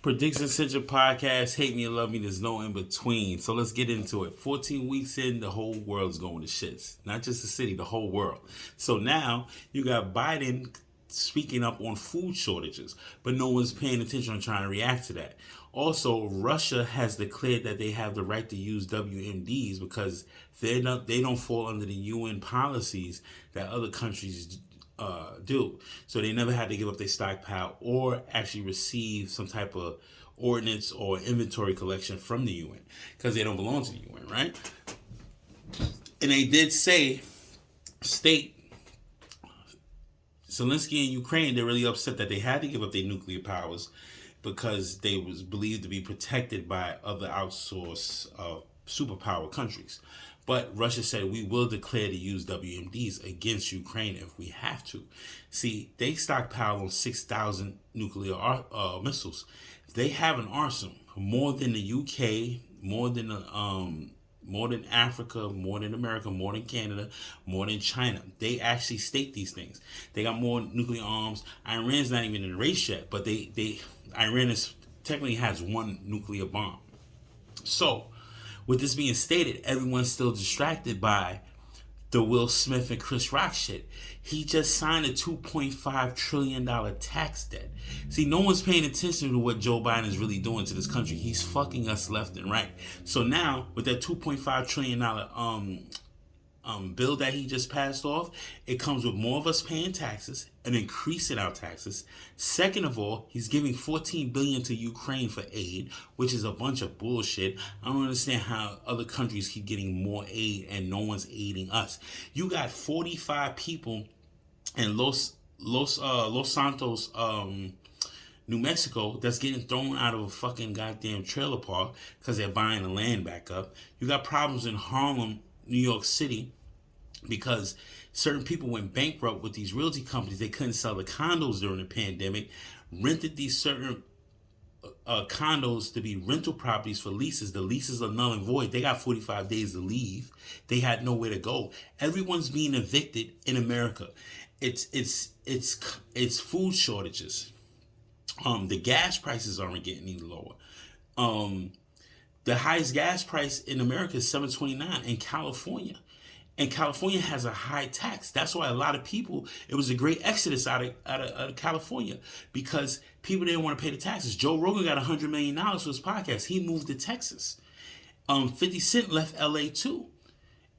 Prediction Central Podcast. Hate me or love me, there's no in between. So let's get into it. 14 weeks in, the whole world's going to shits. Not just the city, the whole world. So now you got Biden speaking up on food shortages, but no one's paying attention or trying to react to that. Also, Russia has declared that they have the right to use WMDs because they don't fall under the UN policies that other countries do. So they never had to give up their stockpile or actually receive some type of ordinance or inventory collection from the UN because they don't belong to the UN, right? And they did state Zelensky and Ukraine, they're really upset that they had to give up their nuclear powers because they was believed to be protected by other outsourced superpower countries. But Russia said we will declare to use WMDs against Ukraine if we have to. See, they stockpile on 6,000 nuclear missiles. They have an arsenal more than the UK, more than Africa, more than America, more than Canada, more than China. They actually state these things. They got more nuclear arms. Iran's not even in the race yet, but Iran technically has one nuclear bomb. So, with this being stated, everyone's still distracted by the Will Smith and Chris Rock shit. He just signed a $2.5 trillion tax debt. See, no one's paying attention to what Joe Biden is really doing to this country. He's fucking us left and right. So now, with that $2.5 trillion bill that he just passed off, it comes with more of us paying taxes, an increase in our taxes. Second of all, he's giving $14 billion to Ukraine for aid, which is a bunch of bullshit. I don't understand how other countries keep getting more aid and no one's aiding us. You got 45 people in Los Santos, New Mexico, that's getting thrown out of a fucking goddamn trailer park because they're buying the land back up. You got problems in Harlem, New York City, because certain people went bankrupt with these realty companies. They couldn't sell the condos during the pandemic, rented these certain condos to be rental properties for leases. The leases are null and void. They got 45 days to leave. They had nowhere to go. Everyone's being evicted in America. It's food shortages. The gas prices aren't getting any lower. The highest gas price in America is $7.29 in California. And California has a high tax. That's why a lot of people, it was a great exodus out of California because people didn't want to pay the taxes. Joe Rogan got $100 million for his podcast. He moved to Texas. 50 Cent left LA too.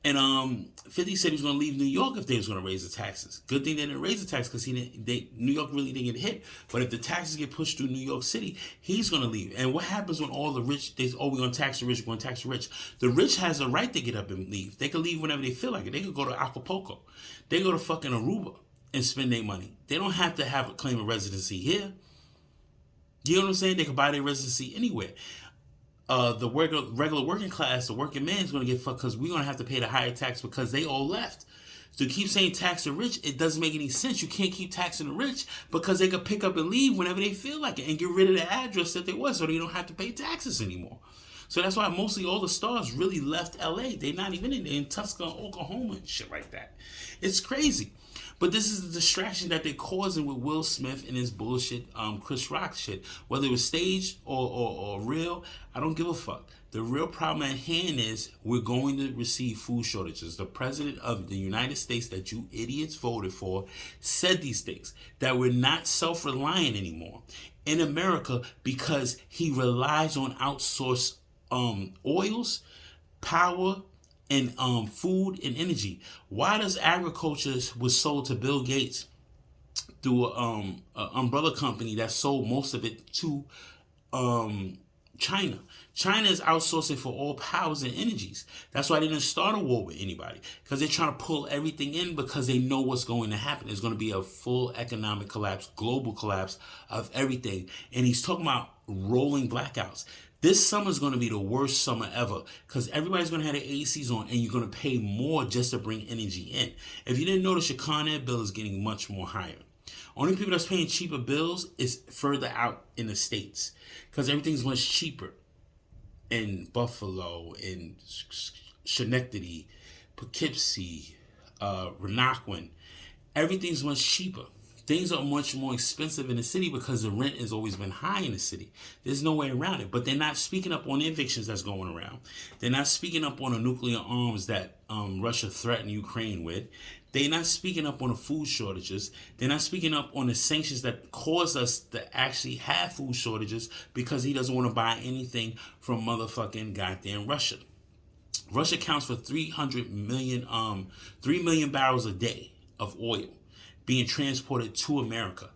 And 50 said he was going to leave New York if they was going to raise the taxes. Good thing they didn't raise the tax because New York really didn't get hit. But if the taxes get pushed through New York City, he's going to leave. And what happens when all the rich, we're going to tax the rich, we're going to tax the rich. The rich has a right to get up and leave. They can leave whenever they feel like it. They could go to Acapulco. They go to fucking Aruba and spend their money. They don't have to have a claim of residency here. You know what I'm saying? They can buy their residency anywhere. The regular working class, the working man is going to get fucked because we're going to have to pay the higher tax because they all left. So to keep saying tax the rich, it doesn't make any sense. You can't keep taxing the rich because they could pick up and leave whenever they feel like it and get rid of the address that they was so they don't have to pay taxes anymore. So that's why mostly all the stars really left LA. They're not even in Tucson, Oklahoma and shit like that. It's crazy. But this is the distraction that they're causing with Will Smith and his bullshit Chris Rock shit. Whether it was staged or real, I don't give a fuck. The real problem at hand is we're going to receive food shortages. The president of the United States that you idiots voted for said these things, that we're not self-reliant anymore in America because he relies on outsourced oils, power, and food and energy. Why does agriculture was sold to Bill Gates through an umbrella company that sold most of it to China? China is outsourcing for all powers and energies. That's why they didn't start a war with anybody, because they're trying to pull everything in because they know what's going to happen. There's going to be a full economic collapse, global collapse of everything. And he's talking about rolling blackouts. This summer is going to be the worst summer ever because everybody's going to have their ACs on and you're going to pay more just to bring energy in. If you didn't notice, your Con Ed bill is getting much more higher. Only people that's paying cheaper bills is further out in the States because everything's much cheaper in Buffalo, in Schenectady, Poughkeepsie, Renaquen. Everything's much cheaper. Things are much more expensive in the city because the rent has always been high in the city. There's no way around it. But they're not speaking up on the evictions that's going around. They're not speaking up on the nuclear arms that Russia threatened Ukraine with. They're not speaking up on the food shortages. They're not speaking up on the sanctions that cause us to actually have food shortages because he doesn't want to buy anything from motherfucking goddamn Russia. Russia counts for 3 million barrels a day of oil being transported to America.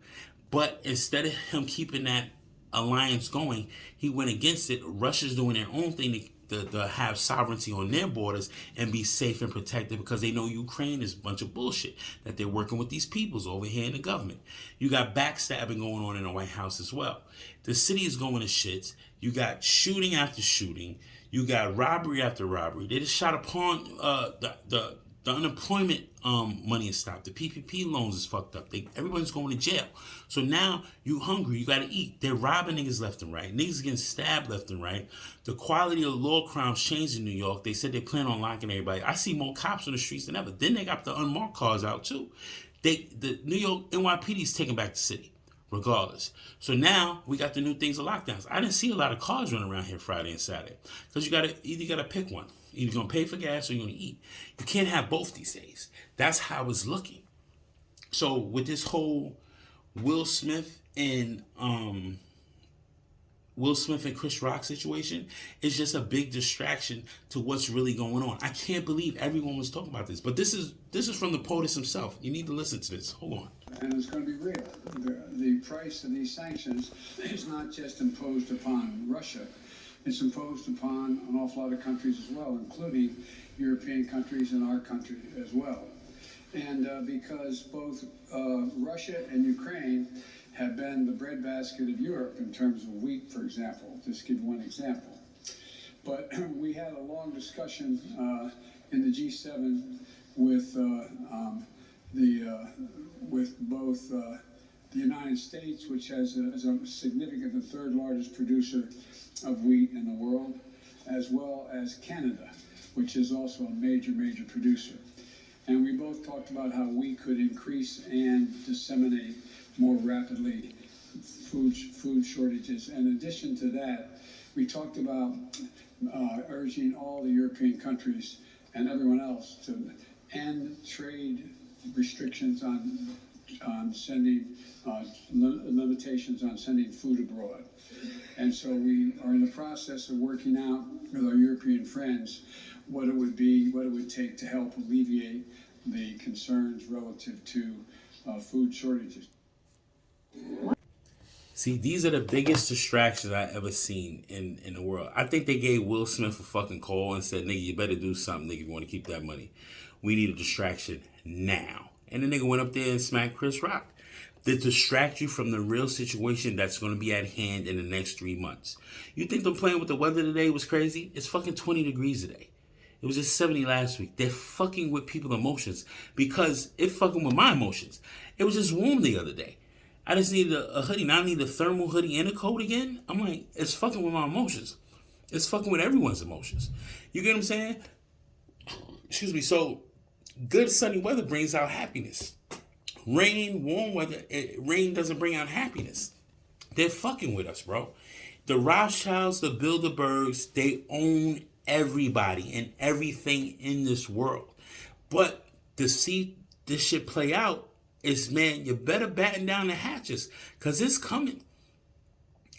But instead of him keeping that alliance going, he went against it. Russia's doing their own thing to have sovereignty on their borders and be safe and protected because they know Ukraine is a bunch of bullshit, that they're working with these peoples over here in the government. You got backstabbing going on in the White House as well. The city is going to shits. You got shooting after shooting. You got robbery after robbery. They just shot upon the unemployment money is stopped. The PPP loans is fucked up. Everyone's going to jail. So now you hungry. You got to eat. They're robbing niggas left and right. Niggas getting stabbed left and right. The quality of law crimes changed in New York. They said they plan on locking everybody. I see more cops on the streets than ever. Then they got the unmarked cars out too. The New York NYPD is taking back the city regardless. So now we got the new things of lockdowns. I didn't see a lot of cars running around here Friday and Saturday because you gotta pick one. You're gonna pay for gas or you're gonna eat. You can't have both these days. That's how it's looking. So with this whole Will Smith and Chris Rock situation, it's just a big distraction to what's really going on. I can't believe everyone was talking about this, but this is from the POTUS himself. You need to listen to this. Hold on. And it's going to be real. The price of these sanctions is not just imposed upon Russia. It's imposed upon an awful lot of countries as well, including European countries and our country as well. And because both Russia and Ukraine have been the breadbasket of Europe in terms of wheat, for example, just to give one example. But we had a long discussion in the G7 with both the United States, which is a significant, the third largest producer of wheat in the world, as well as Canada, which is also a major producer. And we both talked about how we could increase and disseminate more rapidly food shortages. In addition to that, we talked about urging all the European countries and everyone else to end trade restrictions on sending limitations on sending food abroad. And so we are in the process of working out with our European friends what it would take to help alleviate the concerns relative to food shortages. See, these are the biggest distractions I ever seen in the world. I think they gave Will Smith a fucking call and said, nigga, you better do something, nigga, if you want to keep that money. We need a distraction now. And the nigga went up there and smacked Chris Rock to distract you from the real situation that's going to be at hand in the next 3 months. You think them playing with the weather today was crazy? It's fucking 20 degrees today. It was just 70 last week. They're fucking with people's emotions because it fucking with my emotions. It was just warm the other day. I just needed a hoodie. Now I need a thermal hoodie and a coat again. I'm like, it's fucking with my emotions. It's fucking with everyone's emotions. You get what I'm saying? Excuse me. So, good sunny weather brings out happiness. Rain, warm weather, rain doesn't bring out happiness. They're fucking with us, bro. The Rothschilds, the Bilderbergs, they own everybody and everything in this world. But to see this shit play out is, man, you better batten down the hatches because it's coming.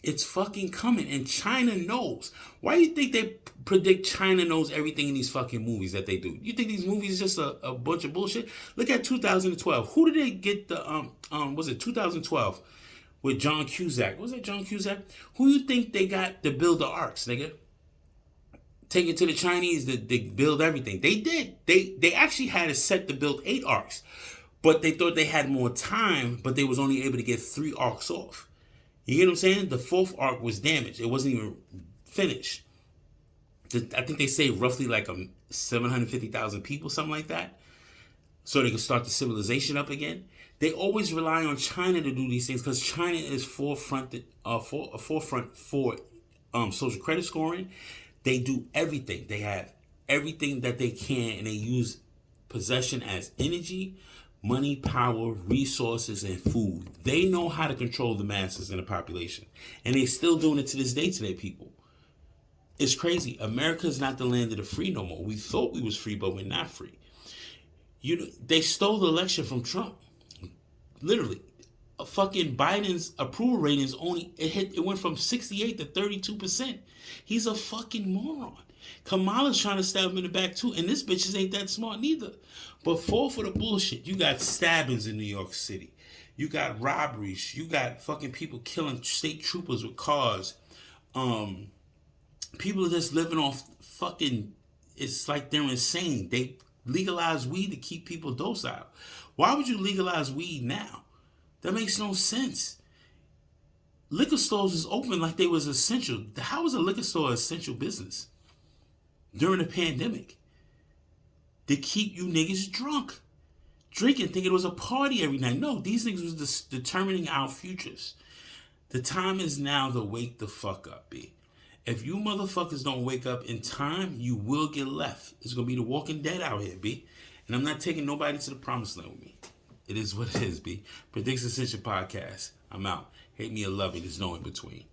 It's fucking coming. And China knows. Why do you think they predict China knows everything in these fucking movies that they do? You think these movies is just a bunch of bullshit? Look at 2012. Who did they get was it 2012 with John Cusack? Was it John Cusack? Who you think they got to build the arcs, nigga? Take it to the Chinese to build everything. They did. They actually had a set to build 8 arcs. But they thought they had more time, but they was only able to get 3 arcs off. You get what I'm saying? The 4th arc was damaged. It wasn't even finished. I think they saved roughly like 750,000 people, something like that, so they could start the civilization up again. They always rely on China to do these things because China is forefront for social credit scoring. They do everything. They have everything that they can, and they use possession as energy, Money, power, resources, and food. They know how to control the masses and the population. And they still doing it to this day to their people. It's crazy. America is not the land of the free no more. We thought we was free, but we're not free. They stole the election from Trump. Literally. Fucking Biden's approval ratings it went from 68 to 32%. He's a fucking moron. Kamala's trying to stab him in the back too, and this bitch ain't that smart neither. But fall for the bullshit. You got stabbings in New York City. You got robberies. You got fucking people killing state troopers with cars. People are just living off fucking. It's like they're insane. They legalize weed to keep people docile. Why would you legalize weed now? That makes no sense. Liquor stores was open like they was essential. How was a liquor store essential business during the pandemic? To keep you niggas drunk, drinking, thinking it was a party every night. No, these niggas was determining our futures. The time is now to wake the fuck up, B. If you motherfuckers don't wake up in time, you will get left. It's gonna be the Walking Dead out here, B. And I'm not taking nobody to the promised land with me. It is what it is, B. Predicts Ascension Podcast. I'm out. Hate me or love me. There's no in between.